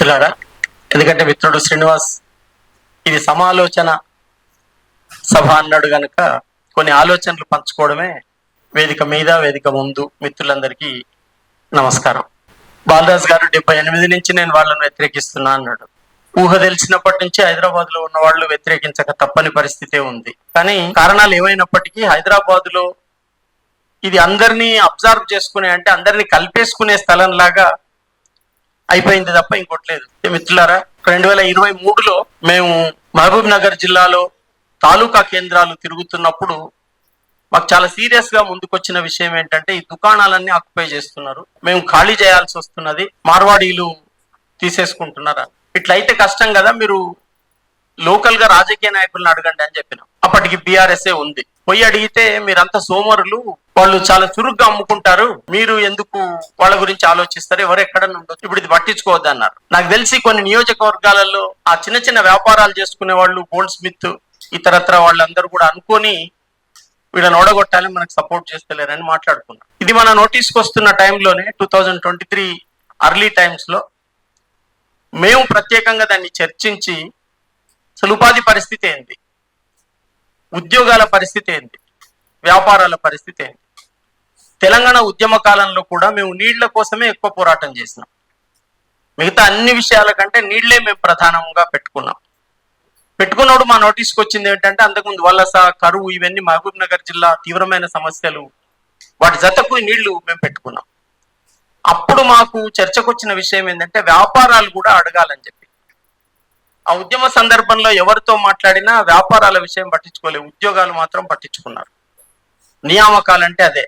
మిత్రులారా, ఎందుకంటే మిత్రుడు శ్రీనివాస్ ఇది సమాలోచన సభ అన్నాడు గనక కొన్ని ఆలోచనలు పంచుకోవడమే వేదిక మీద వేదిక ముందు మిత్రులందరికీ నమస్కారం. బాలరాజ్ గారు 78 నుంచి నేను వాళ్ళను వ్యతిరేకిస్తున్నా అన్నాడు. ఊహ తెలిసినప్పటి నుంచి హైదరాబాద్ లో ఉన్న వాళ్ళు వ్యతిరేకించక తప్పని పరిస్థితే ఉంది. కానీ కారణాలు ఏమైనప్పటికీ హైదరాబాద్ లో ఇది అందరినీ అబ్జర్వ్ చేసుకునే, అంటే అందరినీ కలిపేసుకునే స్థలం లాగా అయిపోయింది తప్ప ఇంకోట్లేదు. మిత్రులారా, 2023లో మేము మహబూబ్ నగర్ జిల్లాలో తాలూకా కేంద్రాలు తిరుగుతున్నప్పుడు మాకు చాలా సీరియస్ గా ముందుకొచ్చిన విషయం ఏంటంటే, ఈ దుకాణాలన్నీ ఆక్యుపై చేస్తున్నారు, మేము ఖాళీ చేయాల్సి వస్తున్నది, మార్వాడీలు తీసేసుకుంటున్నారా, ఇట్లయితే కష్టం కదా, మీరు లోకల్ గా రాజకీయ నాయకులను అడగండి అని చెప్పినాం. అప్పటికి బీఆర్ఎస్ఏ ఉంది. పోయి అడిగితే మీరంతా సోమరులు, వాళ్ళు చాలా చురుగ్గా అమ్ముకుంటారు, మీరు ఎందుకు వాళ్ళ గురించి ఆలోచిస్తారు, ఎవరు ఎక్కడ ఉండొచ్చు, ఇప్పుడు ఇది పట్టించుకోవద్దు అన్నారు. నాకు తెలిసి కొన్ని నియోజకవర్గాలలో ఆ చిన్న చిన్న వ్యాపారాలు చేసుకునే వాళ్ళు, గోల్డ్ స్మిత్ ఇతరత్ర వాళ్ళందరూ కూడా అనుకొని వీళ్ళని ఓడగొట్టాలని మనకు సపోర్ట్ చేస్తలేరని మాట్లాడుకున్నాం. ఇది మన నోటీస్కి వస్తున్న టైంలోనే 2023 అర్లీ టైమ్స్ లో మేము ప్రత్యేకంగా దాన్ని చర్చించి అసలు ఉపాధి పరిస్థితి ఏంది, ఉద్యోగాల పరిస్థితి ఏంది, వ్యాపారాల పరిస్థితి ఏంది. తెలంగాణ ఉద్యమ కాలంలో కూడా మేము నీళ్ల కోసమే ఎక్కువ పోరాటం చేసినాం. మిగతా అన్ని విషయాల కంటే నీళ్లే మేము ప్రధానంగా పెట్టుకున్నప్పుడు మా నోటీస్కి వచ్చింది ఏంటంటే, అంతకుముందు వలస, కరువు, ఇవన్నీ మహబూబ్ నగర్ జిల్లా తీవ్రమైన సమస్యలు, వాటి జతకు నీళ్లు మేము పెట్టుకున్నాం. అప్పుడు మాకు చర్చకు వచ్చిన విషయం ఏంటంటే, వ్యాపారాలు కూడా అడగాలని చెప్పి. ఆ ఉద్యమ సందర్భంలో ఎవరితో మాట్లాడినా వ్యాపారాల విషయం పట్టించుకోలేదు, ఉద్యోగాలు మాత్రం పట్టించుకున్నారు. నియామకాలంటే అదే,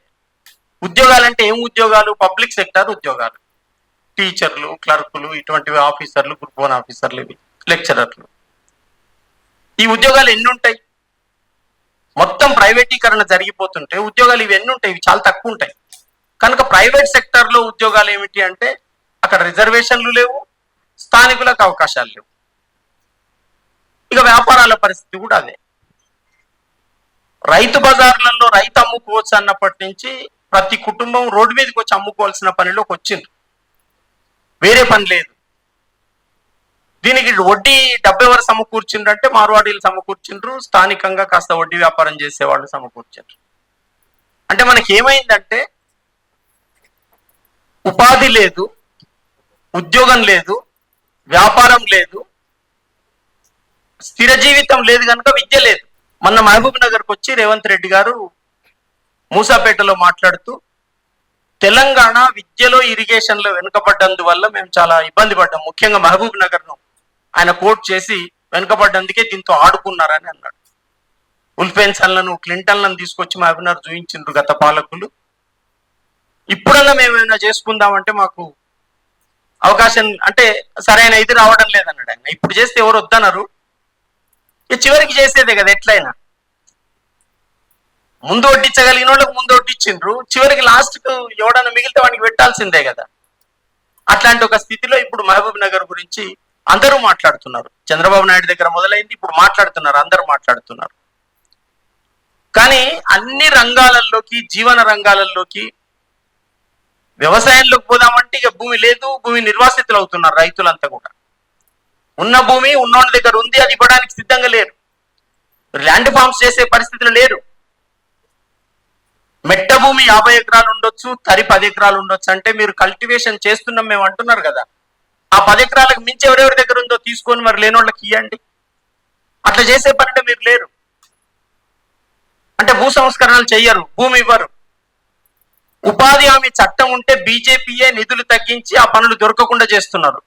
ఉద్యోగాలంటే ఏం ఉద్యోగాలు, పబ్లిక్ సెక్టర్ ఉద్యోగాలు, టీచర్లు, క్లర్కులు, ఇటువంటివి, ఆఫీసర్లు, గ్రూప్ 1 ఆఫీసర్లు, ఇవి లెక్చరర్లు. ఈ ఉద్యోగాలు ఎన్ని ఉంటాయి? మొత్తం ప్రైవేటీకరణ జరిగిపోతుంటే ఉద్యోగాలు ఇవి ఎన్ని ఉంటాయి? ఇవి చాలా తక్కువ ఉంటాయి. కనుక ప్రైవేట్ సెక్టర్ లో ఉద్యోగాలు ఏమిటి అంటే, అక్కడ రిజర్వేషన్లు లేవు, స్థానికులకు అవకాశాలు లేవు. ఇక వ్యాపారాల పరిస్థితి కూడా అదే. రైతు బజార్లలో రైతు అమ్ముకోవచ్చు అన్నప్పటి నుంచి ప్రతి కుటుంబం రోడ్డు మీదకి వచ్చి అమ్ముకోవాల్సిన పనిలోకి వచ్చింది, వేరే పని లేదు. దీనికి వడ్డీ డబ్బు ఎవరు సమకూర్చిండ్రంటే మార్వాడీలు సమకూర్చిండ్రు, స్థానికంగా కాస్త వడ్డీ వ్యాపారం చేసేవాళ్ళు సమకూర్చిండ్రు. అంటే మనకి ఏమైందంటే, ఉపాధి లేదు, ఉద్యోగం లేదు, వ్యాపారం లేదు, స్థిర జీవితం లేదు, కనుక విద్య లేదు. మొన్న మహబూబ్ నగర్కి వచ్చి రేవంత్ రెడ్డి గారు మూసాపేటలో మాట్లాడుతూ, తెలంగాణ విద్యలో ఇరిగేషన్లో వెనుకబడ్డందువల్ల మేము చాలా ఇబ్బంది పడ్డాం, ముఖ్యంగా మహబూబ్ నగర్ను ఆయన కోట్ చేసి వెనుకబడ్డందుకే దీంతో ఆడుకున్నారని అన్నాడు. ఉల్ఫెన్సన్లను, క్లింటన్లను తీసుకొచ్చి మహబూబ్ నగర్ చూపించిండ్రు గత పాలకులు. ఇప్పుడన్నా మేమైనా చేసుకుందామంటే మాకు అవకాశం, అంటే సరైన ఇది రావడం లేదన్నాడు ఆయన. ఇప్పుడు చేస్తే ఎవరు వద్దన్నారు, చివరికి చేసేదే కదా ఎట్లయినా. ముందు వడ్డించగలిగిన వాళ్ళకి ముందు వడ్డించిండ్రు, చివరికి లాస్ట్కు ఎవడన్నా మిగిలితే వాడికి పెట్టాల్సిందే కదా. అట్లాంటి ఒక స్థితిలో ఇప్పుడు మహబూబ్ నగర్ గురించి అందరూ మాట్లాడుతున్నారు. చంద్రబాబు నాయుడు దగ్గర మొదలైంది, ఇప్పుడు మాట్లాడుతున్నారు, అందరూ మాట్లాడుతున్నారు. కానీ అన్ని రంగాలలోకి, జీవన రంగాలలోకి, వ్యవసాయంలోకి పోదామంటే ఇక భూమి లేదు, భూమి నిర్వాసితులు అవుతున్నారు రైతులంతా కూడా. ఉన్న భూమి ఉన్నోళ్ళ దగ్గర ఉంది, అది ఇవ్వడానికి సిద్ధంగా లేరు, ల్యాండ్ ఫార్మ్స్ చేసే పరిస్థితులు లేరు. మెట్ట భూమి 50 ఎకరాలు ఉండొచ్చు, తరి 10 ఎకరాలు ఉండొచ్చు. అంటే మీరు కల్టివేషన్ చేస్తున్నాం మేము అంటున్నారు కదా, ఆ 10 ఎకరాలకు మించి ఎవరెవరి దగ్గర ఉందో తీసుకొని మరి లేని వాళ్ళకి ఇవ్వండి. అట్లా చేసే పని అంటే మీరు లేరు. అంటే భూ సంస్కరణలు చెయ్యరు, భూమి ఇవ్వరు. ఉపాధి హామీ చట్టం ఉంటే బీజేపీయే నిధులు తగ్గించి ఆ పనులు దొరకకుండా చేస్తున్నారు.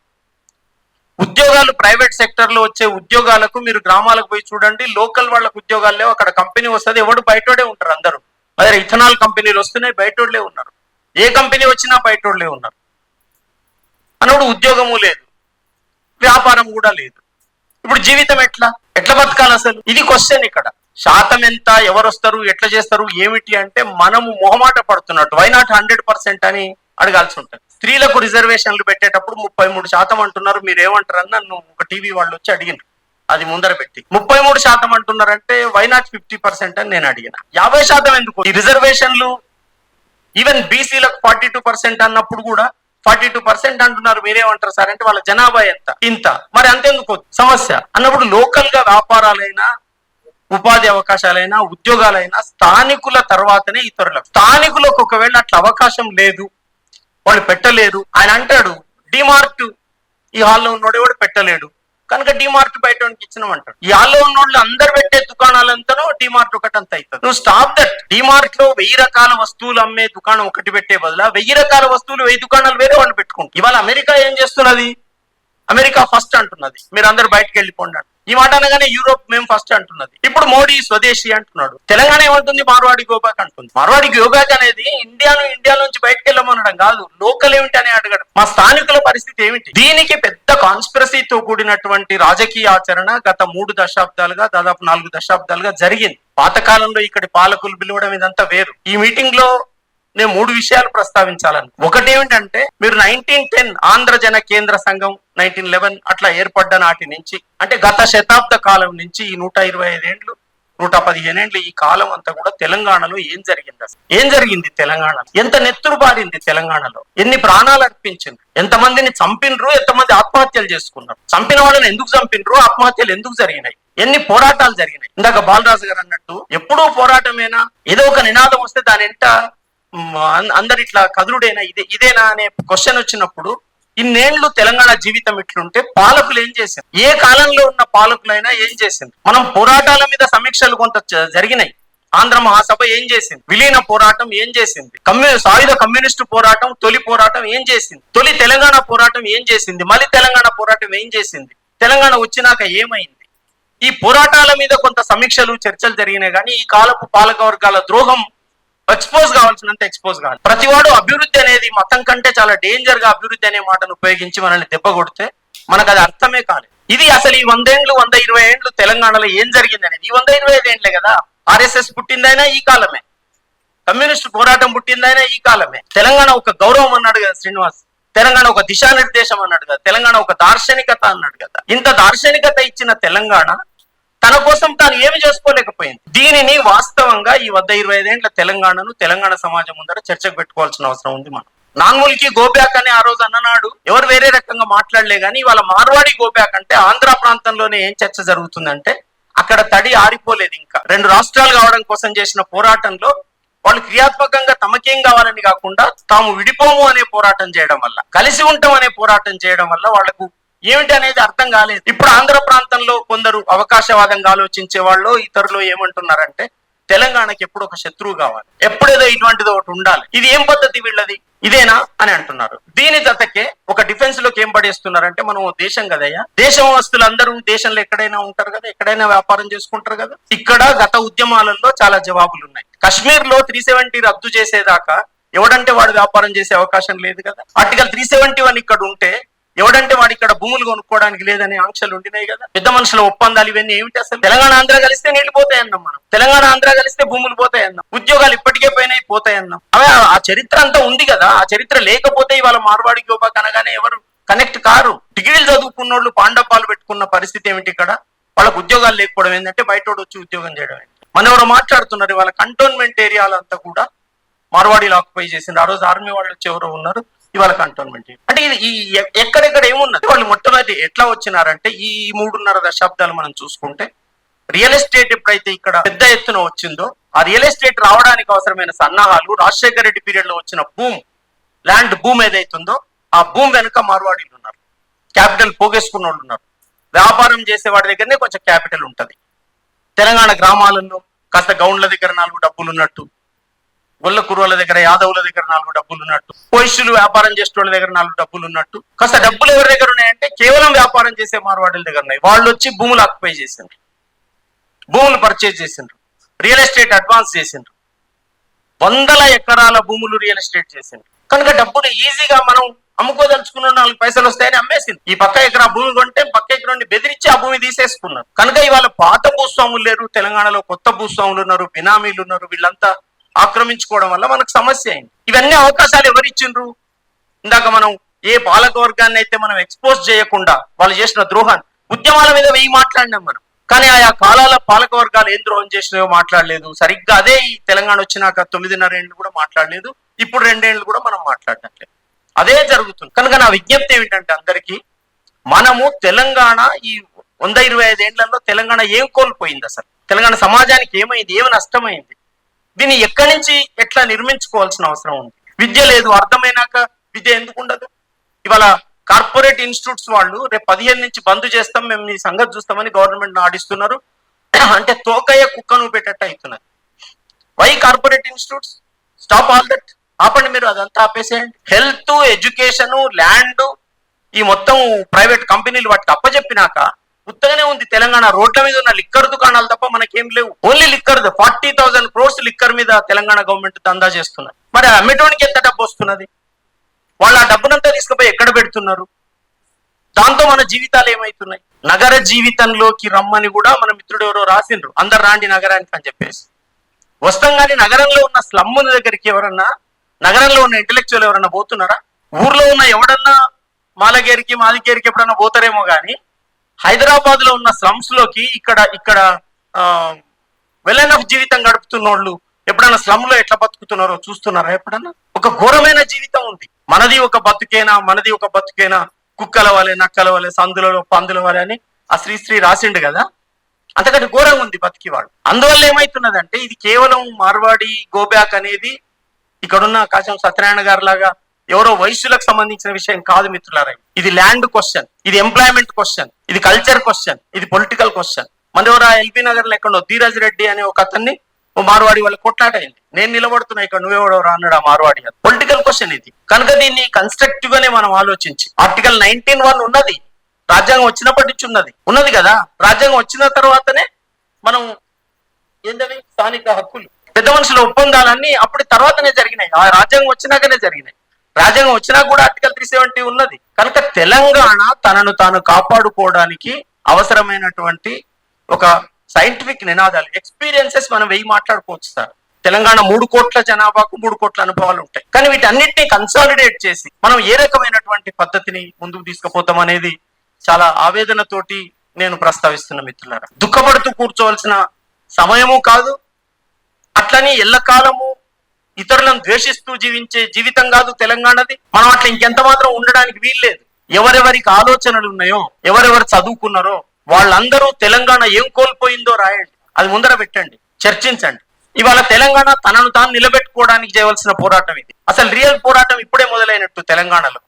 ఉద్యోగాలు ప్రైవేట్ సెక్టర్ లో వచ్చే ఉద్యోగాలకు మీరు గ్రామాలకు పోయి చూడండి, లోకల్ వాళ్ళకు ఉద్యోగాలు లేవు. అక్కడ కంపెనీ వస్తుంది, ఎవడు బయటోడే ఉంటారు అందరూ. అదే ఇథనాల్ కంపెనీలు వస్తున్నాయి, బయటోళ్లే ఉన్నారు. ఏ కంపెనీ వచ్చినా బయటోళ్లే ఉన్నారు. అన్నప్పుడు ఉద్యోగము లేదు, వ్యాపారం కూడా లేదు. ఇప్పుడు జీవితం ఎట్లా బతకాలి అసలు? ఇది క్వశ్చన్. ఇక్కడ శాతం ఎంత, ఎవరు వస్తారు, ఎట్లా చేస్తారు, ఏమిటి అంటే మనము మొహమాట పడుతున్నట్టు వై నాట్ 100% అని అడగాల్సి ఉంటుంది. స్త్రీలకు రిజర్వేషన్లు పెట్టేటప్పుడు 33% అంటున్నారు, మీరు ఏమంటారని నన్ను ఒక టీవీ వాళ్ళు వచ్చి అడిగినారు. అది ముందర పెట్టి 33% అంటున్నారంటే వై నాట్ 50% అని నేను అడిగిన. 50% ఎందుకు? ఈ రిజర్వేషన్లు ఈవెన్ బీసీలకు 42% అన్నప్పుడు కూడా 42% అంటున్నారు, మీరేమంటారు సార్ అంటే వాళ్ళ జనాభా ఎంత, ఇంత, మరి అంతెందుకు సమస్య అన్నప్పుడు లోకల్ గా వ్యాపారాలైనా ఉపాధి అవకాశాలైనా ఉద్యోగాలైనా స్థానికుల తర్వాతనే ఇతరులకు. స్థానికులకు ఒకవేళ అట్లా అవకాశం లేదు, వాళ్ళు పెట్టలేరు. ఆయన అంటాడు డిమార్ట్ ఈ హాల్లో ఉన్నోడు ఎవడు పెట్టలేడు కనుక డిమార్ట్ బయట ఇచ్చినామంటాడు. ఈ హాల్లో ఉన్నోళ్ళు అందరు పెట్టే దుకాణాలంతనో డిమార్ట్ ఒకటి అంత అవుతుంది. నువ్వు స్టాప్ దట్. డిమార్ట్ లో 1000 రకాల వస్తువులు అమ్మే దుకాణం ఒకటి పెట్టే బదులు 1000 రకాల వస్తువులు 1000 దుకాణాలు వేరే వాళ్ళు పెట్టుకుంటారు. ఇవాళ అమెరికా ఏం చేస్తున్నది, అమెరికా ఫస్ట్ అంటున్నది, మీరు అందరు బయటకు వెళ్ళిపోండి. ఈ మాట అనగానే యూరోప్ మేము ఫస్ట్ అంటున్నది. ఇప్పుడు మోడీ స్వదేశీ అంటున్నాడు. తెలంగాణ ఏమంటుంది, మార్వాడి గోబ్యాక్ అంటుంది. మార్వాడి గోబ్యాక్ అనేది ఇండియా నుంచి బయటకు వెళ్ళమనడం కాదు, లోకల్ ఏమిటి అని అడగడం. మా స్థానికుల పరిస్థితి ఏమిటి? దీనికి పెద్ద కాన్స్పిరసీతో కూడినటువంటి రాజకీయ ఆచరణ గత 3 దశాబ్దాలుగా, దాదాపు 4 దశాబ్దాలుగా జరిగింది. పాతకాలంలో ఇక్కడి పాలకులు పిలవడం ఇదంతా వేరు. ఈ మీటింగ్ లో నేను 3 విషయాలు ప్రస్తావించాలని. ఒకటి ఏమిటంటే, మీరు 1910 ఆంధ్ర జన కేంద్ర సంఘం 1911 అట్లా ఏర్పడ్డ నాటి నుంచి, అంటే గత శతాబ్ద కాలం నుంచి ఈ 125 ఏండ్లు 115 ఏండ్లు ఈ కాలం అంతా కూడా తెలంగాణలో ఏం జరిగింది, అసలు ఏం జరిగింది తెలంగాణలో? ఎంత నెత్తురు బారింది తెలంగాణలో? ఎన్ని ప్రాణాలు అర్పించిండ్రు? ఎంతమందిని చంపినరు? ఎంతమంది ఆత్మహత్యలు చేసుకున్నారు? చంపిన వాళ్ళని ఎందుకు చంపినరు? ఆత్మహత్యలు ఎందుకు జరిగినాయి? ఎన్ని పోరాటాలు జరిగినాయి? ఇందాక బాలరాజు గారు అన్నట్టు ఎప్పుడూ పోరాటమేనా? ఏదో ఒక నినాదం వస్తే దాని ఎంట అందరు ఇట్లా కదులుడేనా, ఇదేనా అనే క్వశ్చన్ వచ్చినప్పుడు, ఇన్నేళ్లు తెలంగాణ జీవితం ఇట్లుంటే పాలకులు ఏం చేశారు? ఏ కాలంలో ఉన్న పాలకులైనా ఏం చేసింది? మనం పోరాటాల మీద సమీక్షలు కొంత జరిగినాయి. ఆంధ్ర మహాసభ ఏం చేసింది? విలీన పోరాటం ఏం చేసింది? సాయుధ కమ్యూనిస్టు పోరాటం, తొలి పోరాటం ఏం చేసింది? తొలి తెలంగాణ పోరాటం ఏం చేసింది? మళ్ళీ తెలంగాణ పోరాటం ఏం చేసింది? తెలంగాణ వచ్చినాక ఏమైంది? ఈ పోరాటాల మీద కొంత సమీక్షలు చర్చలు జరిగినాయి. కానీ ఈ కాలపు పాలక వర్గాల ద్రోహం ఎక్స్పోజ్ కావాల్సినంత ఎక్స్పోజ్ కావాలి. ప్రతివాడు అభివృద్ధి అనేది మతం కంటే చాలా డేంజర్ గా అభివృద్ధి అనే మాటను ఉపయోగించి మనల్ని దెబ్బ కొడితే మనకు అది అర్థమే కాలేదు. ఇది అసలు ఈ 100 ఏండ్లు 120 ఏండ్లు తెలంగాణలో ఏం జరిగింది అనేది. ఈ 125 ఏండ్లే కదా. ఆర్ఎస్ఎస్ పుట్టిందైనా ఈ కాలమే, కమ్యూనిస్ట్ పోరాటం పుట్టిందైనా ఈ కాలమే. తెలంగాణ ఒక గౌరవం అన్నాడు కదా శ్రీనివాస్, తెలంగాణ ఒక దిశానిర్దేశం అన్నాడు కదా, తెలంగాణ ఒక దార్శనికత అన్నాడు కదా. ఇంత దార్శనికత ఇచ్చిన తెలంగాణ తన కోసం తాను ఏమి చేసుకోలేకపోయింది. దీనిని వాస్తవంగా ఈ 125 ఏండ్ల తెలంగాణను తెలంగాణ సమాజం ముందర చర్చకు పెట్టుకోవాల్సిన అవసరం ఉంది. మనం నాన్ముల్కి గోబ్యాక్ అని ఆ రోజు అన్ననాడు ఎవరు వేరే రకంగా మాట్లాడలే గానీ, ఇవాళ మార్వాడి గోబ్యాక్ అంటే ఆంధ్ర ప్రాంతంలోనే ఏం చర్చ జరుగుతుందంటే, అక్కడ తడి ఆరిపోలేదు. ఇంకా 2 రాష్ట్రాలు కావడం కోసం చేసిన పోరాటంలో వాళ్ళు క్రియాత్మకంగా తమకేం కావాలని కాకుండా తాము విడిపోము అనే పోరాటం చేయడం వల్ల, కలిసి ఉంటాం అనే పోరాటం చేయడం వల్ల వాళ్లకు ఏమిటి అనేది అర్థం కాలేదు. ఇప్పుడు ఆంధ్ర ప్రాంతంలో కొందరు అవకాశవాదంగా ఆలోచించే వాళ్ళు ఇతరులు ఏమంటున్నారంటే, తెలంగాణకి ఎప్పుడు ఒక శత్రువు కావాలి, ఎప్పుడేదో ఇటువంటిది ఒకటి ఉండాలి, ఇది ఏం పద్ధతి వీళ్ళది, ఇదేనా అని అంటున్నారు. దీని జతకే ఒక డిఫెన్స్ లోకి ఏం పడేస్తున్నారంటే, మనం దేశం కదయ్యా, దేశవాస్తులు అందరూ దేశంలో ఎక్కడైనా ఉంటారు కదా, ఎక్కడైనా వ్యాపారం చేసుకుంటారు కదా. ఇక్కడ గత ఉద్యమాలలో చాలా జవాబులు ఉన్నాయి. కశ్మీర్ లో 370 రద్దు చేసేదాకా ఎవడంటే వాడు వ్యాపారం చేసే అవకాశం లేదు కదా. ఆర్టికల్ 371 ఇక్కడ ఉంటే ఎవడంటే వాడు ఇక్కడ భూములు కొనుక్కోవడానికి లేదనే ఆంక్షలు ఉండినాయి కదా. పెద్ద మనుషుల ఒప్పందాలు ఇవన్నీ ఏమిటి? అసలు తెలంగాణ ఆంధ్ర కలిస్తే నీళ్లు పోతాయన్నాం మనం, తెలంగాణ ఆంధ్ర కలిస్తే భూములు పోతాయన్నాం, ఉద్యోగాలు ఇప్పటికే పోయినాయి పోతాయన్నాం. అవే ఆ చరిత్ర అంతా ఉంది కదా. ఆ చరిత్ర లేకపోతే ఇవాళ మార్వాడి గోబ్యాక్ అనగానే ఎవరు కనెక్ట్ కారు. డిగ్రీలు చదువుకున్నోళ్ళు పాండపాలు పెట్టుకున్న పరిస్థితి ఏమిటి? ఇక్కడ వాళ్ళకు ఉద్యోగాలు లేకపోవడం ఏంటంటే బయటోడు వచ్చి ఉద్యోగం చేయడం ఏంటి? మన ఎవరు మాట్లాడుతున్నారు, వాళ్ళ కంటోన్మెంట్ ఏరియాలంతా కూడా మార్వాడీలు ఆక్యుపై చేసింది. ఆ రోజు ఆర్మీ వాళ్ళు వచ్చి ఎవరో ఉన్నారు, ఇవాళ కంటోన్మెంట్. అంటే ఇది ఎక్కడెక్కడ ఏమున్నది? వాళ్ళు మొట్టమొదటి ఎట్లా వచ్చినారంటే, ఈ 3.5 దశాబ్దాలు మనం చూసుకుంటే, రియల్ ఎస్టేట్ ఎప్పుడైతే ఇక్కడ పెద్ద ఎత్తున వచ్చిందో, ఆ రియల్ ఎస్టేట్ రావడానికి అవసరమైన సన్నాహాలు రాజశేఖర రెడ్డి పీరియడ్ లో వచ్చిన ల్యాండ్ భూమి ఏదైతుందో ఆ భూమి వెనుక మార్వాడీలు ఉన్నారు, క్యాపిటల్ పోగేసుకున్న వాళ్ళు ఉన్నారు. వ్యాపారం చేసే వాడి దగ్గరనే కొంచెం క్యాపిటల్ ఉంటది. తెలంగాణ గ్రామాలలో కాస్త గౌండ్ల దగ్గర 4 డబ్బులు ఉన్నట్టు, గొల్ల కుర్రోళ్ళ దగ్గర యాదవుల దగ్గర 4 డబ్బులు ఉన్నట్టు, పొయ్యిలు వ్యాపారం చేసే వాళ్ళ దగ్గర 4 డబ్బులు ఉన్నట్టు, కాస్త డబ్బులు ఎవరి దగ్గర ఉన్నాయంటే కేవలం వ్యాపారం చేసే మార్వాడీల దగ్గర ఉన్నాయి. వాళ్ళు వచ్చి భూములు ఆక్యుపై చేసిండ్రు, భూములు పర్చేజ్ చేసిండ్రు, రియల్ ఎస్టేట్ అడ్వాన్స్ చేసిండ్రు, 100 ఎకరాల భూములు రియల్ ఎస్టేట్ చేసిండ్రు. కనుక డబ్బులు ఈజీగా మనం అమ్ముకోదలుచుకున్న 4 పైసలు వస్తాయని అమ్మేసింది. ఈ పక్క ఎకరా భూమి కొంటే పక్క ఎకరాన్ని బెదిరించి ఆ భూమి తీసేసుకున్నారు. కనుక ఇవాళ పాత భూస్వాములు లేరు తెలంగాణలో, కొత్త భూస్వాములు ఉన్నారు, బినామీలు ఉన్నారు. వీళ్ళంతా ఆక్రమించుకోవడం వల్ల మనకు సమస్య అయింది. ఇవన్నీ అవకాశాలు ఎవరిచ్చిండ్రు? ఇందాక మనం ఏ పాలక వర్గాన్ని అయితే మనం ఎక్స్పోజ్ చేయకుండా వాళ్ళు చేసిన ద్రోహాన్ని, ఉద్యమాల మీద వెయ్యి మాట్లాడినాం మనం, కానీ ఆయా కాలాల పాలక వర్గాలు ఏం ద్రోహం చేసినాయో మాట్లాడలేదు. సరిగ్గా అదే ఈ తెలంగాణ వచ్చినాక 9.5 ఏళ్ళు కూడా మాట్లాడలేదు. ఇప్పుడు 2 ఏళ్ళు కూడా మనం మాట్లాడట్లేదు. అదే జరుగుతుంది. కనుక నా విజ్ఞప్తి ఏమిటంటే అందరికీ, మనము తెలంగాణ ఈ 125 ఏండ్లలో తెలంగాణ ఏం కోల్పోయింది, అసలు తెలంగాణ సమాజానికి ఏమైంది, ఏమి నష్టమైంది, దీన్ని ఎక్కడి నుంచి ఎట్లా నిర్మించుకోవాల్సిన అవసరం ఉంది. విద్య లేదు, అర్థమైనాక విద్య ఎందుకు ఉండదు? ఇవాళ కార్పొరేట్ ఇన్స్టిట్యూట్స్ వాళ్ళు రేపు 15 నుంచి బంద్ చేస్తాం, మేము మీ సంగతి చూస్తామని గవర్నమెంట్ ఆడిస్తున్నారు. అంటే తోకయ్య కుక్కను పెట్టేట్టు అవుతున్నది. Why corporate institutes? Stop all that. ఆపండి, మీరు అదంతా ఆపేసేయండి. హెల్త్, ఎడ్యుకేషన్, ల్యాండ్, ఈ మొత్తం ప్రైవేట్ కంపెనీలు వాటికి అప్పచెప్పినాక ఉత్తగానే ఉంది తెలంగాణ. రోడ్ల మీద ఉన్న లిక్కర్ దుకాణాలు తప్ప మనకేం లేవు. ఓన్లీ లిక్కర్ 40,000 crores లిక్కర్ మీద తెలంగాణ గవర్నమెంట్ దందా చేస్తున్నారు. మరి అమ్మేటోనికి ఎంత డబ్బు వస్తున్నది? వాళ్ళు ఆ డబ్బునంతా తీసుకుపోయి ఎక్కడ పెడుతున్నారు? దాంతో మన జీవితాలు ఏమవుతున్నాయి? నగర జీవితంలోకి రమ్మని కూడా మన మిత్రుడు ఎవరో రాసిండ్రు, అందరు రాండి నగరానికి అని చెప్పేసి. వస్తాం కానీ నగరంలో ఉన్న స్లమ్ దగ్గరికి ఎవరన్నా, నగరంలో ఉన్న ఇంటెలెక్చువల్ ఎవరన్నా పోతున్నారా? ఊర్లో ఉన్న ఎవడన్నా మాలగేరికి మాదికేరికి ఎప్పుడన్నా పోతారేమో కానీ హైదరాబాద్ లో ఉన్న స్లమ్స్ లోకి ఇక్కడ వెల్ ఎనఫ్ జీవితం గడుపుతున్న వాళ్ళు ఎప్పుడన్నా స్లమ్ లో ఎట్లా బతుకుతున్నారో చూస్తున్నారా ఎప్పుడన్నా? ఒక ఘోరమైన జీవితం ఉంది. మనది ఒక బతుకేనా, కుక్కల వలె, నక్కల వలె, సందులలో పందుల వలె అని ఆ శ్రీశ్రీ రాసిండు కదా. అంతకంటే ఘోరంగా ఉంది బతికివాడు. అందువల్ల ఏమైతున్నదంటే ఇది కేవలం మార్వాడి గోబ్యాక్ అనేది ఇక్కడున్న కాశం సత్యనారాయణ గారి లాగా ఎవరో వయస్సులకు సంబంధించిన విషయం కాదు మిత్రులారా. ఇది ల్యాండ్ క్వశ్చన్, ఇది ఎంప్లాయ్మెంట్ క్వశ్చన్, ఇది కల్చర్ క్వశ్చన్, ఇది పొలిటికల్ క్వశ్చన్. మనెవరా ఎల్బీ నగర్ లో ఎక్కడో ధీరజ్ రెడ్డి అనే ఒక అతన్ని ఓ మార్వాడి వాళ్ళ కొట్లాటైంది. నేను నిలబడుతున్నా ఇక్కడ, నువ్వెవడో అన్నాడు ఆ మార్వాడి. పొలిటికల్ క్వశ్చన్ ఇది. కనుక దీన్ని కన్స్ట్రక్టివ్ గానే మనం ఆలోచించి, ఆర్టికల్ 19(1) ఉన్నది, రాజ్యాంగం వచ్చినప్పటి నుంచి ఉన్నది కదా. రాజ్యాంగం వచ్చిన తర్వాతనే మనం ఏంటవి స్థానిక హక్కులు, పెద్ద మనుషుల ఒప్పందాలన్నీ అప్పుడు తర్వాతనే జరిగినాయి. ఆ రాజ్యాంగం వచ్చినాకనే జరిగినాయి. రాజ్యాంగం వచ్చినా కూడా ఆర్టికల్ 370 ఉన్నది. కనుక తెలంగాణ తనను తాను కాపాడుకోవడానికి అవసరమైనటువంటి ఒక సైంటిఫిక్ నినాదాలు, ఎక్స్పీరియన్సెస్ మనం మాట్లాడుకోవచ్చు సార్. తెలంగాణ 3 కోట్ల జనాభాకు 3 కోట్ల అనుభవాలు ఉంటాయి. కానీ వీటన్నిటిని కన్సాలిడేట్ చేసి మనం ఏ రకమైనటువంటి పద్ధతిని ముందుకు తీసుకుపోతాం అనేది చాలా ఆవేదనతోటి నేను ప్రస్తావిస్తున్న మిత్రులారా. దుఃఖపడుతూ కూర్చోవలసిన సమయము కాదు, అట్లని ఎల్లకాలము ఇతరులను ద్వేషిస్తూ జీవించే జీవితం కాదు తెలంగాణది. మనం అట్లా ఇంకెంత మాత్రం ఉండడానికి వీల్లేదు. ఎవరెవరికి ఆలోచనలు ఉన్నాయో, ఎవరెవరు చదువుకున్నారో వాళ్ళందరూ తెలంగాణ ఏం కోల్పోయిందో రాయండి, అది ముందర పెట్టండి, చర్చించండి. ఇవాళ తెలంగాణ తనను తాను నిలబెట్టుకోవడానికి చేయవలసిన పోరాటం ఇది. అసలు రియల్ పోరాటం ఇప్పుడే మొదలైనట్టు తెలంగాణలో.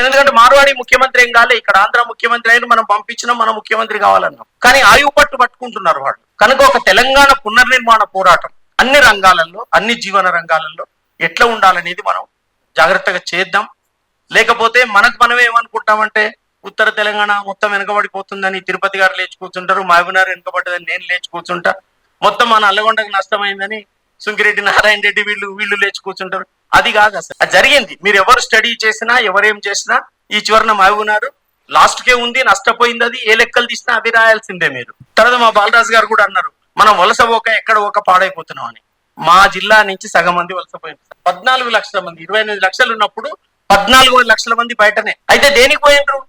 ఎందుకంటే మార్వాడి ముఖ్యమంత్రి ఏం కాలే, ఇక్కడ ఆంధ్ర ముఖ్యమంత్రి అయినా మనం పంపించినాం, మన ముఖ్యమంత్రి కావాలన్నాం. కానీ ఆయువు పట్టుకుంటున్నారు వాళ్ళు. కనుక ఒక తెలంగాణ పునర్నిర్మాణ పోరాటం అన్ని రంగాలలో, అన్ని జీవన రంగాలలో ఎట్లా ఉండాలనేది మనం జాగ్రత్తగా చేద్దాం. లేకపోతే మనమే ఏమనుకుంటామంటే ఉత్తర తెలంగాణ మొత్తం వెనుకబడిపోతుందని తిరుపతి గారు లేచి కూర్చుంటారు, మహబూబ్నగర్ వెనుకబడ్డదని నేను లేచి కూర్చుంటా, మొత్తం మన నల్లగొండకు నష్టమైందని సుంకిరెడ్డి నారాయణ రెడ్డి వీళ్ళు లేచి కూర్చుంటారు. అది కాదు అసలు. అది జరిగింది. మీరు ఎవరు స్టడీ చేసినా, ఎవరేం చేసినా ఈ చివరన మహబూబ్నగర్ లాస్ట్ కే ఉంది, నష్టపోయింది. అది ఏ లెక్కలు తీసినా అవి రాయాల్సిందే మీరు. తర్వాత మా బాలరాజు గారు కూడా అన్నారు, మనం వలస ఎక్కడ పాడైపోతున్నాం అని. మా జిల్లా నుంచి సగం మంది వలసపోయింది. 14 లక్షల మంది, 28 లక్షలు ఉన్నప్పుడు 14 లక్షల మంది బయటనే. అయితే దేనికి పోయిండ్రు?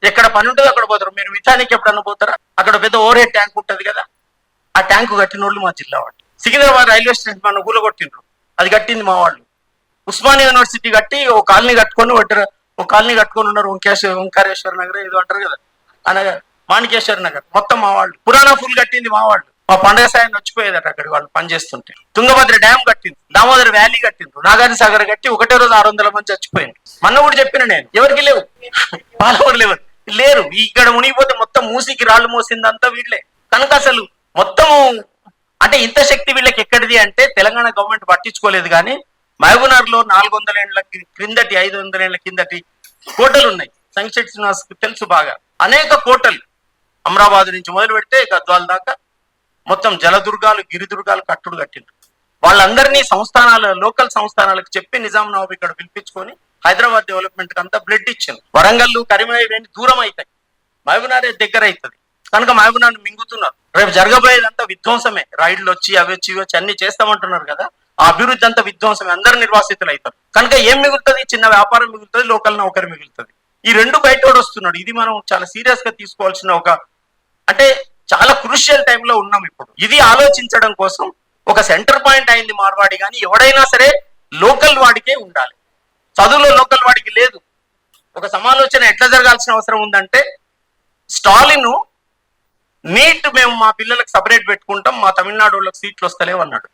ఎక్కడ పని ఉంటుంది అక్కడ పోతారు. మీరు విచారానికి ఎప్పుడన్నా పోతారా? అక్కడ పెద్ద ఓవర్ హెడ్ ట్యాంక్ ఉంటుంది కదా, ఆ ట్యాంకు కట్టిన వాళ్ళు మా జిల్లా వాళ్ళు. సికింద్రాబాద్ రైల్వే స్టేషన్ మన కూలగొట్టిండ్రు, అది కట్టింది మా వాళ్ళు. ఉస్మానియా యూనివర్సిటీ కట్టి ఒక కాలనీ కట్టుకొని ఉన్నారు. ఓంకారేశ్వర నగర్ ఏదో అంటారు కదా, అనగా మాణికేశ్వర నగర్, మొత్తం మా వాళ్ళు. పురాణా ఫుల్ కట్టింది మా వాళ్ళు. మా పండగ సాయం వచ్చిపోయేదట అక్కడికి వాళ్ళు పనిచేస్తుంటే. తుంగభద్ర డ్యామ్ కట్టింది, దామోదర వ్యాలీ కట్టిండ్రు, నాగార్జున సాగర్ కట్టి ఒకటే రోజు 600 మంది చచ్చిపోయింది. మొన్న కూడా చెప్పిన నేను, ఎవరికి లేవు, పాలవాళ్ళు లేరు. ఇక్కడ మునిగిపోతే మొత్తం మూసికి రాళ్ళు మోసిందంతా వీళ్ళే. కనుక అసలు మొత్తం అంటే ఇంత శక్తి వీళ్ళకి ఎక్కడిది అంటే తెలంగాణ గవర్నమెంట్ పట్టించుకోలేదు. కానీ మహబూబ్నగర్ లో 400 ఏళ్ల క్రిందటి, 500 ఏళ్ల కిందటి కోటలు ఉన్నాయి. సంక్షేట్ శ్రీనివాస్ తెలుసు బాగా. అనేక కోటలు అమరాబాద్ నుంచి మొదలు పెడితే గద్వాల దాకా మొత్తం జలదుర్గాలు, గిరిదుర్గాలు కట్టుడు కట్టిండ్రు. వాళ్ళందరినీ లోకల్ సంస్థానాలకు చెప్పి నిజాం నవాబ్ ఇక్కడ పిలిపించుకొని హైదరాబాద్ డెవలప్మెంట్ కి అంతా బ్లడ్ ఇచ్చింది. వరంగల్, కరీంనగర్ దూరం అవుతాయి, మహబూబ్నగర్ దగ్గర అవుతుంది. కనుక మహబూబ్నగర్ మింగుతున్నారు. రేపు జరగబోయేదంతా విధ్వంసమే. రైళ్లు వచ్చి అవి వచ్చి అన్ని చేస్తామంటున్నారు కదా, ఆ అభివృద్ధి అంతా విధ్వంసమే. అందరు నిర్వాసితులు అవుతారు. కనుక ఏం మిగులుతుంది? చిన్న వ్యాపారం మిగులుతుంది, లోకల్ నౌకరి మిగులుతుంది. ఈ రెండు బయటోడు వస్తున్నాడు. ఇది మనం చాలా సీరియస్ గా తీసుకోవాల్సిన అంటే చాలా క్రూషియల్ టైంలో ఉన్నాం ఇప్పుడు. ఇది ఆలోచించడం కోసం ఒక సెంటర్ పాయింట్ అయింది మార్వాడి. కానీ ఎవడైనా సరే లోకల్ వాడికే ఉండాలి. చదువులో లోకల్ వాడికి లేదు. ఒక సమాలోచన ఎట్లా జరగాల్సిన అవసరం ఉందంటే, స్టాలిన్ నీట్ మేము మా పిల్లలకు సపరేట్ పెట్టుకుంటాం, మా తమిళనాడు వాళ్ళకి సీట్లు వస్తలేవు అన్నాడు.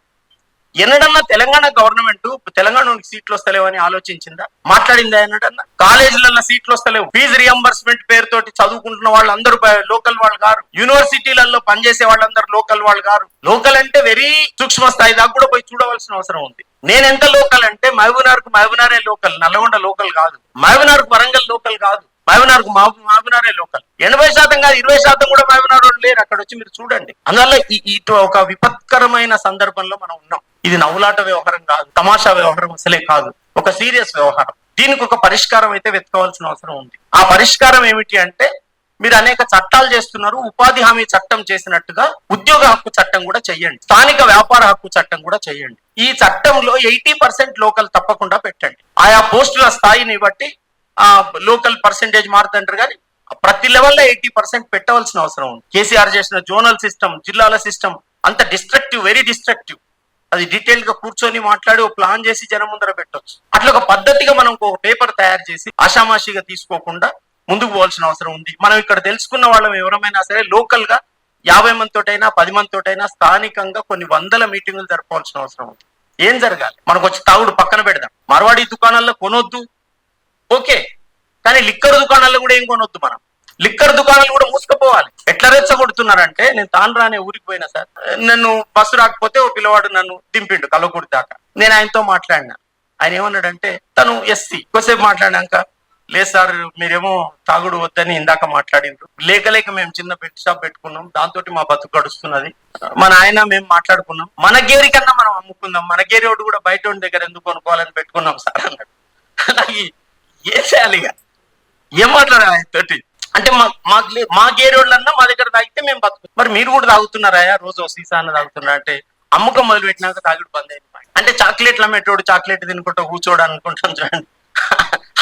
ఎన్నడన్నా తెలంగాణ గవర్నమెంట్ తెలంగాణ సీట్లు వస్తలేవు అని ఆలోచించిందా? మాట్లాడిందా? ఎన్నడన్నా కాలేజీలలో సీట్లు వస్తలేవు, ఫీజు రియంబర్స్మెంట్ పేరుతోటి చదువుకుంటున్న వాళ్ళందరూ లోకల్ వాళ్ళు గారు, యూనివర్సిటీలలో పనిచేసే వాళ్ళందరూ లోకల్ వాళ్ళు గారు. లోకల్ అంటే వెరీ సూక్ష్మ స్థాయి దాకా కూడా పోయి చూడవలసిన అవసరం ఉంది. నేను ఎంత లోకల్ అంటే మహబూబ్నగర్కు లోకల్, నల్గొండ లోకల్ కాదు. మహబూబ్నగర్కు వరంగల్ లోకల్ కాదు, మహబూబ్నగరే లోకల్. 80% కాదు, 20% కూడా మహబూబ్నగర్ లేరు. అక్కడ వచ్చి మీరు చూడండి. అందువల్ల ఇటు ఒక విపత్కరమైన సందర్భంలో మనం ఉన్నాం. ఇది నవ్వులాట వ్యవహారం కాదు, తమాషా వ్యవహారం అసలే కాదు, ఒక సీరియస్ వ్యవహారం. దీనికి ఒక పరిష్కారం అయితే వెతకవలసిన అవసరం ఉంది. ఆ పరిష్కారం ఏమిటి అంటే, మీరు అనేక చట్టాలు చేస్తున్నారు. ఉపాధి హామీ చట్టం చేసినట్టుగా ఉద్యోగ హక్కు చట్టం కూడా చెయ్యండి, స్థానిక వ్యాపార హక్కు చట్టం కూడా చెయ్యండి. ఈ చట్టంలో 80% లోకల్ తప్పకుండా పెట్టండి. ఆయా పోస్టుల స్థాయిని బట్టి లోకల్ పర్సెంటేజ్ మారుతుంటారు, కానీ ప్రతి లెవెల్లో 80% పెట్టవలసిన అవసరం ఉంది. కేసీఆర్ చేసిన జోనల్ సిస్టమ్, జిల్లాల సిస్టమ్ అంత డిస్ట్రక్టివ్, వెరీ డిస్ట్రక్టివ్. అది డీటెయిల్ గా కూర్చొని మాట్లాడి ఒక ప్లాన్ చేసి జనం ముందర పెట్టవచ్చు. అట్లా ఒక పద్ధతిగా మనం ఒక పేపర్ తయారు చేసి ఆషామాషిగా తీసుకోకుండా ముందుకు పోవాల్సిన అవసరం ఉంది. మనం ఇక్కడ తెలుసుకున్న వాళ్ళం ఎవరమైనా సరే లోకల్ గా 50 మందితోటైనా 10 మందితోటైనా స్థానికంగా కొన్ని వందల మీటింగులు జరపవలసిన అవసరం ఉంది. ఏం జరగాలి? మనకు వచ్చి తాగుడు పక్కన పెడదాం, మార్వాడి దుకాణాల్లో కొనొద్దు, ఓకే, కానీ లిక్కర్ దుకాణాల్లో కూడా ఏం కొనొద్దు. మనం లిక్కర్ దుకాణాలు కూడా మూసుకుపోవాలి. ఎట్లా రెచ్చగొడుతున్నారంటే, నేను తాండ్రానే ఊరికి పోయినా సార్, నన్ను బస్సు రాకపోతే ఓ పిల్లవాడు నన్ను దింపిండు కల్లకూడి దాకా. నేను ఆయనతో మాట్లాడినా. ఆయన ఏమన్నాడంటే, తను ఎస్సీ. కొద్దిసేపు మాట్లాడినాక, లేదు సార్ మీరేమో తాగుడు వద్దని ఇందాక మాట్లాడిండ్రు, లేక మేము చిన్న బెడ్ షాప్ పెట్టుకున్నాం, దాంతో మా బతుకు గడుస్తున్నది, మన ఆయన మేము మాట్లాడుకున్నాం, మన గేరి కన్నా మనం అమ్ముకుందాం, మన గేరి వాడు కూడా బయట దగ్గర ఎందుకు కొనుక్కోవాలని పెట్టుకున్నాం సార్ అన్నాడు. ఏం చేయాలి? ఏం మాట్లాడాలి ఆయనతోటి? అంటే మా గేరి వాళ్ళన్నా మా దగ్గర తాగితే మేము బతుకు, మరి మీరు కూడా తాగుతున్నారా? రోజు సీసా అన్న తాగుతున్నారా అంటే, అమ్మకం మొదలు పెట్టినాక తాగుడు బంద్ అయింది. అంటే చాక్లెట్లు అమ్మేటోడు చాక్లెట్ తినుకుంటూ కూర్చోడు అనుకుంటాం చూడండి,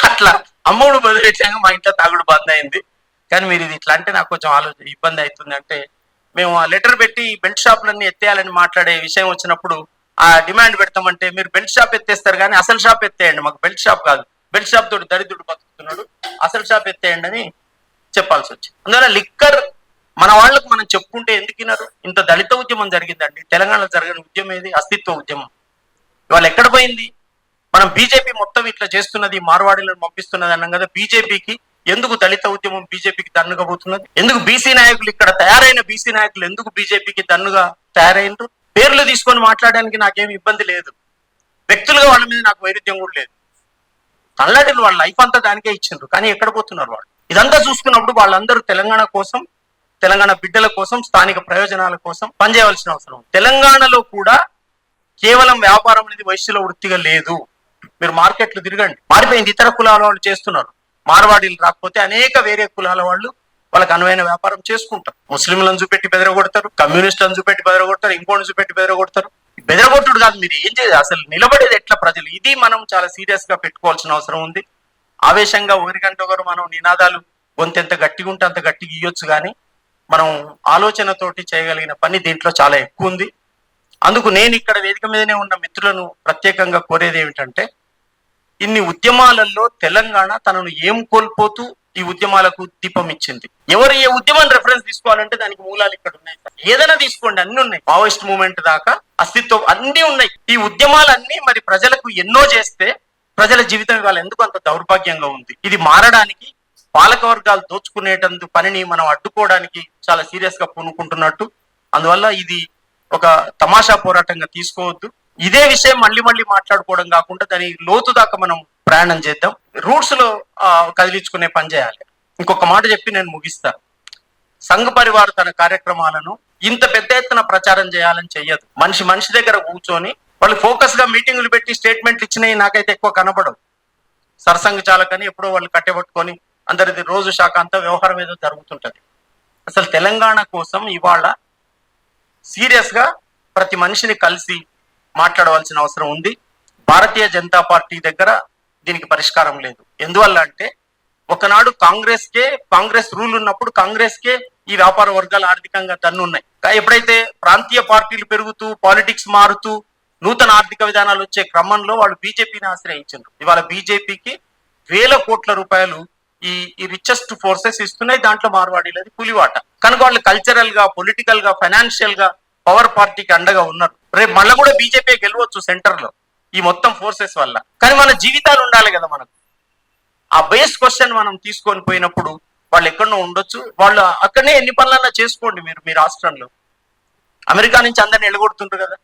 అట్లా అమ్మోడు మొదలు పెట్టాక మా ఇంట్లో తాగుడు బంద్ అయింది. కానీ మీరు ఇది ఇట్లా అంటే నాకు కొంచెం ఆలోచన ఇబ్బంది అవుతుంది. అంటే మేము ఆ లెటర్ పెట్టి బెల్ట్ షాపులన్నీ ఎత్తేయాలని మాట్లాడే విషయం వచ్చినప్పుడు ఆ డిమాండ్ పెడతామంటే, మీరు బెల్ట్ షాప్ ఎత్తేస్తారు కానీ అసలు షాప్ ఎత్తేయండి, మాకు బెల్ట్ షాప్ కాదు, బెల్ట్ షాప్ తోటి దరిద్రుడు బతుకుతున్నాడు, అసలు షాప్ ఎత్తేయండి అని చెప్పాల్సి వచ్చింది. అందువల్ల లిక్కర్ మన వాళ్ళకు మనం చెప్పుకుంటే ఎందుకు వినరు? ఇంత దళిత ఉద్యమం జరిగిందండి, తెలంగాణలో జరిగిన ఉద్యమం ఏది? అస్తిత్వ ఉద్యమం. ఇవాళ ఎక్కడ పోయింది? మనం బీజేపీ మొత్తం ఇట్లా చేస్తున్నది, మార్వాడీలను పంపిస్తున్నది అన్నాం కదా. బీజేపీకి ఎందుకు దళిత ఉద్యమం బీజేపీకి దన్నుగా పోతున్నది? ఎందుకు బీసీ నాయకులు, ఇక్కడ తయారైన బీసీ నాయకులు ఎందుకు బీజేపీకి దన్నుగా తయారైనరు? పేర్లు తీసుకొని మాట్లాడడానికి నాకేమి ఇబ్బంది లేదు, వ్యక్తులుగా వాళ్ళ మీద నాకు వైరుధ్యం కూడా లేదు. తల్లాటిలు వాళ్ళ లైఫ్ అంతా దానికే ఇచ్చిండ్రు, కానీ ఎక్కడ పోతున్నారు వాళ్ళు? ఇదంతా చూసుకున్నప్పుడు వాళ్ళందరూ తెలంగాణ కోసం, తెలంగాణ బిడ్డల కోసం, స్థానిక ప్రయోజనాల కోసం పనిచేయవలసిన అవసరం. తెలంగాణలో కూడా కేవలం వ్యాపారం అనేది వైశ్యుల వృత్తిగా లేదు. మీరు మార్కెట్లు తిరగండి, మారిపోయింది. ఇతర కులాల వాళ్ళు చేస్తున్నారు, మార్వాడీలు రాకపోతే అనేక వేరే కులాల వాళ్ళు వాళ్ళకి అనువైన వ్యాపారం చేసుకుంటారు. ముస్లింలను చూపెట్టి బెదరగొడతారు, కమ్యూనిస్టులను చూపెట్టి బెదరగొడతారు, ఇంకోటి చూపెట్టి బెదరగొడతారు. బెదరగొట్టుడు కాదు, మీరు ఏం చేయాలి? అసలు నిలబడేది ఎట్లా ప్రజలు? ఇది మనం చాలా సీరియస్ గా పెట్టుకోవాల్సిన అవసరం ఉంది. ఆవేశంగా ఒకరికంటే ఒకరు మనం నినాదాలు గొంతెంత గట్టిగా ఉంటే అంత గట్టిగా ఇవ్వచ్చు, కానీ మనం ఆలోచనతోటి చేయగలిగిన పని దీంట్లో చాలా ఎక్కువ ఉంది. అందుకు నేను ఇక్కడ వేదిక మీదనే ఉన్న మిత్రులను ప్రత్యేకంగా కోరేది ఏమిటంటే, ఇన్ని ఉద్యమాలలో తెలంగాణ తనను ఏం కోల్పోతూ ఈ ఉద్యమాలకు దీపం ఇచ్చింది. ఎవరు ఏ ఉద్యమాన్ని రెఫరెన్స్ తీసుకోవాలంటే దానికి మూలాలు ఇక్కడ ఉన్నాయి. ఏదైనా తీసుకోండి, అన్ని ఉన్నాయి. మావోయిస్ట్ మూవ్మెంట్ దాకా అస్తిత్వం అన్ని ఉన్నాయి. ఈ ఉద్యమాలన్నీ మరి ప్రజలకు ఎన్నో చేస్తే ప్రజల జీవితం ఇవాళ ఎందుకు అంత దౌర్భాగ్యంగా ఉంది? ఇది మారడానికి పాలక వర్గాలు దోచుకునేటందుకు పనిని మనం అడ్డుకోవడానికి చాలా సీరియస్ గా పూనుకుంటున్నట్టు. అందువల్ల ఇది ఒక తమాషా పోరాటంగా తీసుకోవద్దు. ఇదే విషయం మళ్ళీ మళ్ళీ మాట్లాడుకోవడం కాకుండా దాని లోతు దాకా మనం ప్రయాణం చేద్దాం. రూట్స్ లో కదిలించుకునే పని చేయాలి. ఇంకొక మాట చెప్పి నేను ముగిస్తా. సంఘ పరివార్ తన కార్యక్రమాలను ఇంత పెద్ద ఎత్తున ప్రచారం చేయాలని చెయ్యదు. మనిషి దగ్గర కూర్చొని వాళ్ళు ఫోకస్ గా మీటింగులు పెట్టి స్టేట్మెంట్లు ఇచ్చినవి నాకైతే ఎక్కువ కనబడవు. సరసంఘ చాలకని ఎప్పుడో వాళ్ళు కట్టెబట్టుకొని అందరిది రోజు శాఖ అంతా వ్యవహారం ఏదో జరుగుతుంటది. అసలు తెలంగాణ కోసం ఇవాళ సీరియస్ గా ప్రతి మనిషిని కలిసి మాట్లాడవలసిన అవసరం ఉంది. భారతీయ జనతా పార్టీ దగ్గర దీనికి పరిష్కారం లేదు. ఎందువల్ల అంటే, ఒకనాడు కాంగ్రెస్ రూల్ ఉన్నప్పుడు కాంగ్రెస్ కే ఈ వ్యాపార వర్గాలు ఆర్థికంగా దన్నున్నాయి. ఎప్పుడైతే ప్రాంతీయ పార్టీలు పెరుగుతూ పాలిటిక్స్ మారుతూ నూతన ఆర్థిక విధానాలు వచ్చే క్రమంలో వాళ్ళు బీజేపీని ఆశ్రయించారు. ఇవాళ బీజేపీకి వేల కోట్ల రూపాయలు ఈ రిచెస్ట్ ఫోర్సెస్ ఇస్తున్నాయి. దాంట్లో మార్వాడీలది పులివాట. కనుక వాళ్ళు కల్చరల్ గా, పొలిటికల్ గా, ఫైనాన్షియల్ గా పవర్ పార్టీకి అండగా ఉన్నారు. రేపు మళ్ళీ కూడా బీజేపీ గెలవచ్చు సెంటర్ లో ఈ మొత్తం ఫోర్సెస్ వల్ల. కానీ మన జీవితాలు ఉండాలి కదా మనకు. ఆ బేస్ క్వశ్చన్ మనం తీసుకొని పోయినప్పుడు వాళ్ళు ఎక్కడో ఉండొచ్చు. వాళ్ళు అక్కడనే ఎన్ని పనులన్నా చేసుకోండి. మీరు మీ రాష్ట్రంలో అమెరికా నుంచి అందరిని ఎలగొడుతుంటారు కదా.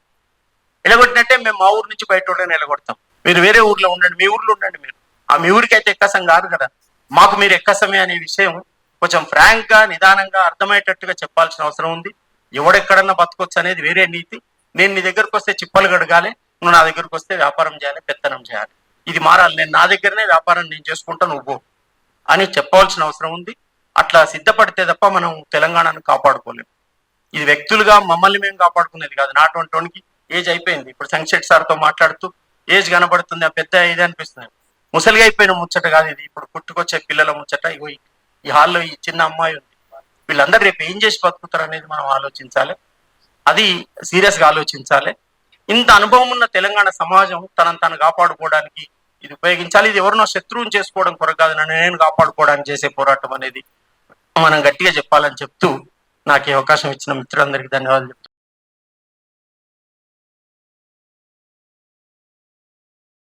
ఎలగొట్టినట్టే మేము మా ఊరు నుంచి బయట వాళ్ళని ఎలగొడతాం. మీరు వేరే ఊర్లో ఉండండి, మీ ఊర్లో ఉండండి. మీరు మీ ఊరికి అయితే ఎక్కసం కాదు కదా. మాకు మీరు ఎక్కసమే అనే విషయం కొంచెం ఫ్రాంక్ గా, నిదానంగా, అర్థమయ్యేటట్టుగా చెప్పాల్సిన అవసరం ఉంది. ఎవడెక్కడన్నా బతకొచ్చు అనేది వేరే నీతి. నేను నీ దగ్గరకు వస్తే చిప్పలు గడగాలి, నువ్వు నా దగ్గరకు వస్తే వ్యాపారం చేయాలి, పెత్తనం చేయాలి. ఇది మారాలి. నేను నా దగ్గరనే వ్యాపారం నేను చేసుకుంటా, నువ్వు అని చెప్పవలసిన అవసరం ఉంది. అట్లా సిద్ధపడితే తప్ప మనం తెలంగాణను కాపాడుకోలేము. ఇది వ్యక్తులుగా మమ్మల్ని మేము కాపాడుకునేది కాదు. నా 20 ఏజ్ అయిపోయింది. ఇప్పుడు సంక్షేట్ సార్తో మాట్లాడుతూ ఏజ్ కనబడుతుంది, ఆ పెద్ద ఇది అనిపిస్తుంది. ముసలిగా అయిపోయిన ముచ్చట కాదు ఇది. ఇప్పుడు పుట్టుకొచ్చే పిల్లల ముచ్చట. ఇగో ఈ హాల్లో ఈ చిన్న అమ్మాయి ఉంది. వీళ్ళందరూ రేపు ఏం చేసి బతుకుతారు అనేది మనం ఆలోచించాలి. అది సీరియస్ గా ఆలోచించాలి. ఇంత అనుభవం ఉన్న తెలంగాణ సమాజం తనను తాను కాపాడుకోవడానికి ఇది ఉపయోగించాలి. ఇది ఎవరినో శత్రువుని చేసుకోవడం కొరకు కాదు, నన్ను నేను కాపాడుకోవడానికి చేసే పోరాటం అనేది మనం గట్టిగా చెప్పాలని చెప్తూ నాకు ఈ అవకాశం ఇచ్చిన మిత్రులందరికీ ధన్యవాదాలు చెప్తూ